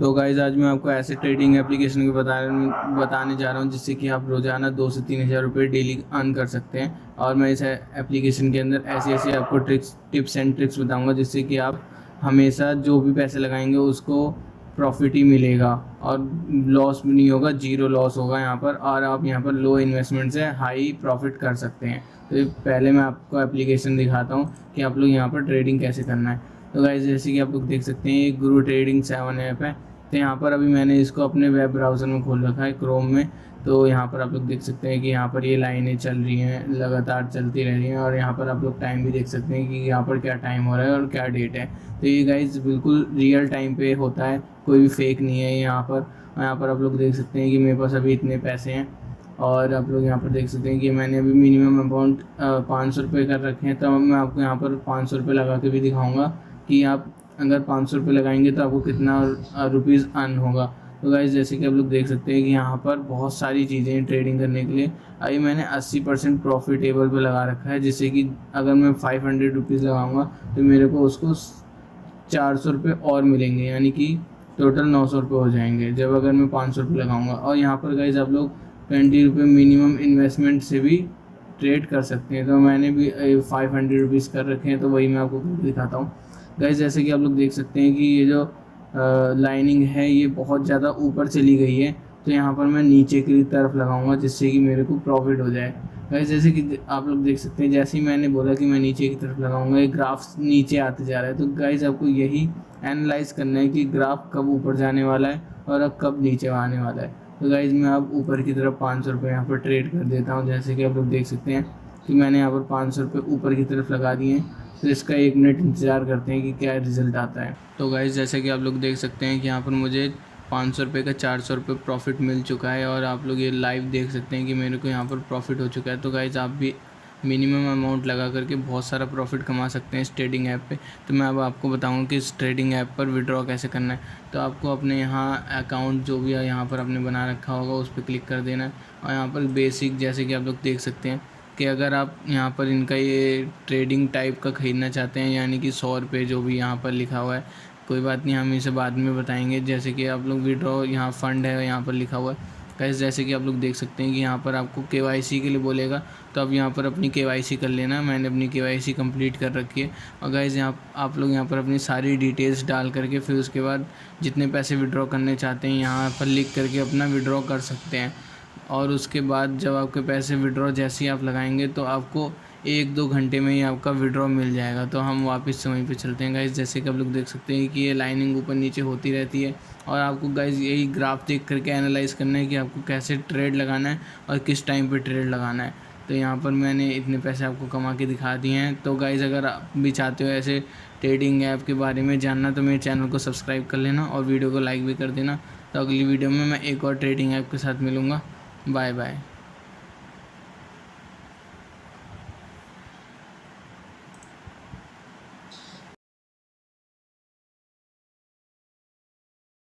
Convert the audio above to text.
तो गाइज़ आज मैं आपको ऐसे ट्रेडिंग एप्लीकेशन के बताने जा रहा हूँ जिससे कि आप रोज़ाना 2 से 3 हज़ार रुपये डेली अर्न कर सकते हैं। और मैं इस एप्लीकेशन के अंदर ऐसी आपको टिप्स एंड ट्रिक्स बताऊँगा जिससे कि आप हमेशा जो भी पैसे लगाएंगे उसको प्रॉफिट ही मिलेगा और लॉस भी नहीं होगा, ज़ीरो लॉस होगा यहाँ पर। और आप यहाँ पर लो इन्वेस्टमेंट से हाई प्रॉफिट कर सकते हैं। तो पहले मैं आपको एप्लीकेशन दिखाता हूँ कि आप लोग यहाँ पर ट्रेडिंग कैसे करना है। तो गाइस जैसे कि आप लोग देख सकते हैं ये गुरु ट्रेडिंग 7 ऐप है। तो यहाँ पर अभी मैंने इसको अपने वेब ब्राउज़र में खोल रखा है, क्रोम में। तो यहाँ पर आप लोग देख सकते हैं कि यहाँ पर ये लाइनें चल रही हैं, लगातार चलती रह रही हैं। और यहाँ पर आप लोग टाइम भी देख सकते हैं कि यहाँ पर क्या टाइम हो रहा है और क्या डेट है। तो ये गाइस बिल्कुल रियल टाइम पे होता है, कोई भी फेक नहीं है यहाँ पर आप लोग देख सकते हैं कि मेरे पास अभी इतने पैसे हैं। और आप लोग यहाँ पर देख सकते हैं कि मैंने अभी मिनिमम अमाउंट 500 रुपये कर रखे हैं। तो मैं आपको यहाँ पर 500 रुपये लगा के भी दिखाऊँगा कि आप अगर 500 रुपये लगाएंगे तो आपको कितना रुपीज़ अर्न होगा। तो गाइस जैसे कि आप लोग देख सकते हैं कि यहाँ पर बहुत सारी चीज़ें हैं ट्रेडिंग करने के लिए। अभी मैंने 80% प्रॉफिटेबल पे लगा रखा है, जिससे कि अगर मैं 500 रुपीज़ लगाऊंगा तो मेरे को उसको 400 रुपये और मिलेंगे, यानी कि टोटल 900 रुपये हो जाएंगे जब अगर मैं 500 रुपये लगाऊंगा। और यहाँ पर गाइस आप लोग 20 रुपये मिनिमम इन्वेस्टमेंट से भी ट्रेड कर सकते हैं। तो मैंने भी 500 रुपीज़ कर रखे हैं, तो वही मैं आपको दिखाता हूँ। गाइस जैसे कि आप लोग देख सकते हैं कि ये जो लाइनिंग है ये बहुत ज़्यादा ऊपर चली गई है। तो यहाँ पर मैं नीचे की तरफ लगाऊंगा जिससे कि मेरे को प्रॉफिट हो जाए। गाइस जैसे कि आप लोग देख सकते हैं, जैसे ही मैंने बोला कि मैं नीचे की तरफ लगाऊंगा ये ग्राफ नीचे आते जा रहा है। तो गाइस आपको यही एनालाइज करना है कि ग्राफ कब ऊपर जाने वाला है और अब कब नीचे आने वाला है। तो गाइस मैं अब ऊपर की तरफ 500 रुपये यहाँ पर ट्रेड कर देता हूँ। जैसे कि आप लोग देख सकते हैं कि मैंने यहाँ पर 500 रुपये ऊपर की तरफ लगा दिए हैं। तो इसका 1 मिनट इंतज़ार करते हैं कि क्या रिज़ल्ट आता है। तो गाइस जैसे कि आप लोग देख सकते हैं कि यहाँ पर मुझे 500 रुपये का 400 रुपये प्रॉफिट मिल चुका है। और आप लोग ये लाइव देख सकते हैं कि मेरे को यहाँ पर प्रॉफिट हो चुका है। तो गाइस आप भी मिनिमम अमाउंट लगा करके बहुत सारा प्रॉफिट कमा सकते हैं इस ट्रेडिंग ऐप पे। तो मैं अब आपको बताऊंगा कि इस ट्रेडिंग ऐप पर विड्रॉ कैसे करना है। तो आपको अपने यहाँ अकाउंट जो भी है यहाँ पर आपने बना रखा होगा उस पर क्लिक कर देना है। और यहाँ पर बेसिक जैसे कि आप लोग देख सकते हैं कि अगर आप यहाँ पर इनका ये ट्रेडिंग टाइप का ख़रीदना चाहते हैं, यानी कि 100 रुपये जो भी यहाँ पर लिखा हुआ है, कोई बात नहीं, हम इसे बाद में बताएंगे। जैसे कि आप लोग विड्रॉ यहाँ फ़ंड है यहाँ पर लिखा हुआ है। गाइस जैसे कि आप लोग देख सकते हैं कि यहाँ पर आपको KYC के लिए बोलेगा, तो अब यहाँ पर अपनी KYC कर लेना। मैंने अपनी KYC कंप्लीट कर रखी है। और गाइस यहाँ आप लोग यहाँ पर अपनी सारी डिटेल्स डाल करके फिर उसके बाद जितने पैसे विड्रॉ करने चाहते हैं यहाँ पर लिख करके अपना विड्रॉ कर सकते हैं। और उसके बाद जब आपके पैसे विड्रॉ जैसे ही आप लगाएंगे तो आपको 1-2 घंटे में ही आपका विड्रॉ मिल जाएगा। तो हम वापस से वहीं पे चलते हैं। गाइस जैसे कि आप लोग देख सकते हैं कि ये लाइनिंग ऊपर नीचे होती रहती है। और आपको गाइस यही ग्राफ देख करके एनालाइज़ करना है कि आपको कैसे ट्रेड लगाना है और किस टाइम पे ट्रेड लगाना है। तो यहाँ पर मैंने इतने पैसे आपको कमा के दिखा दिए हैं। तो गाइस अगर आप भी चाहते हो ऐसे ट्रेडिंग ऐप के बारे में जानना तो मेरे चैनल को सब्सक्राइब कर लेना और वीडियो को लाइक भी कर देना। तो अगली वीडियो में मैं एक और ट्रेडिंग ऐप के साथ मिलूँगा। Bye bye.